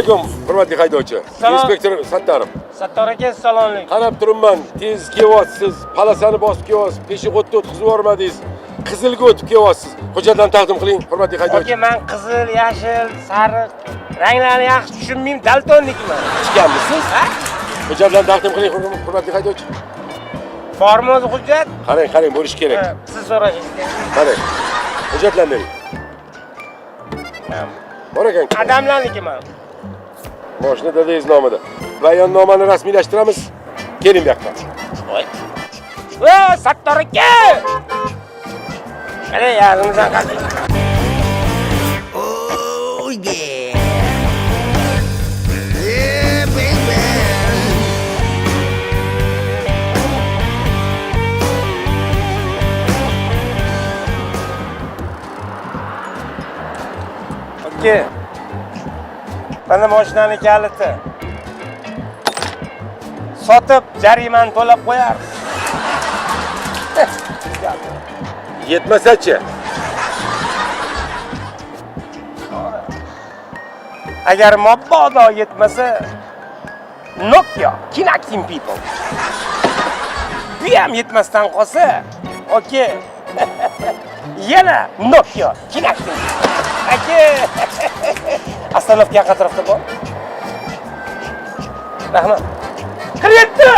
alaykum, hurmatli haydovchi. Inspektor Sattorov. Sattor aka, salomlik. Qarab turibman, tez kelyapsiz, palasani bosib kelyapsiz, peshixodda o'tkazib yubormadingiz. Qizilga o'tib kelyapsiz. Hujjatlarni taqdim qiling, hurmatli haydovchi. Aka, men qizil, yashil, sariq ranglarni yaxshi tushunmayman, daltonnikman. Ichganmisiz? Hujjatlarni taqdim qiling, hurmatli haydovchi. Bormi o'zi hujjat? Qarang, bo'lishi kerak. Siz so'rashingiz kerak. Qarang. Hujjatlarni bering. Bor ekan. Adamlarnikiman. Mashina dadangiz nomida. Bayonnomani rasmiylashtiramiz. Keling bu yoqqa. Voy. Sattor aka! Qani, yozimizdan qattiq. Oh yeah. Yeah, baby. Aka. Mana mashinani kaliti. Sotib, jarimani to'lab qo'yarsiz. Yetmasa-chi? Agar mabodo yetmasa, Nokia, Kinakin people. Bu ham yetmasdan qolsa, aka. Yana Nokia, Kinakin. Aka. Astanovka yaqin tarafda bor. Rahmat. Qilyapti.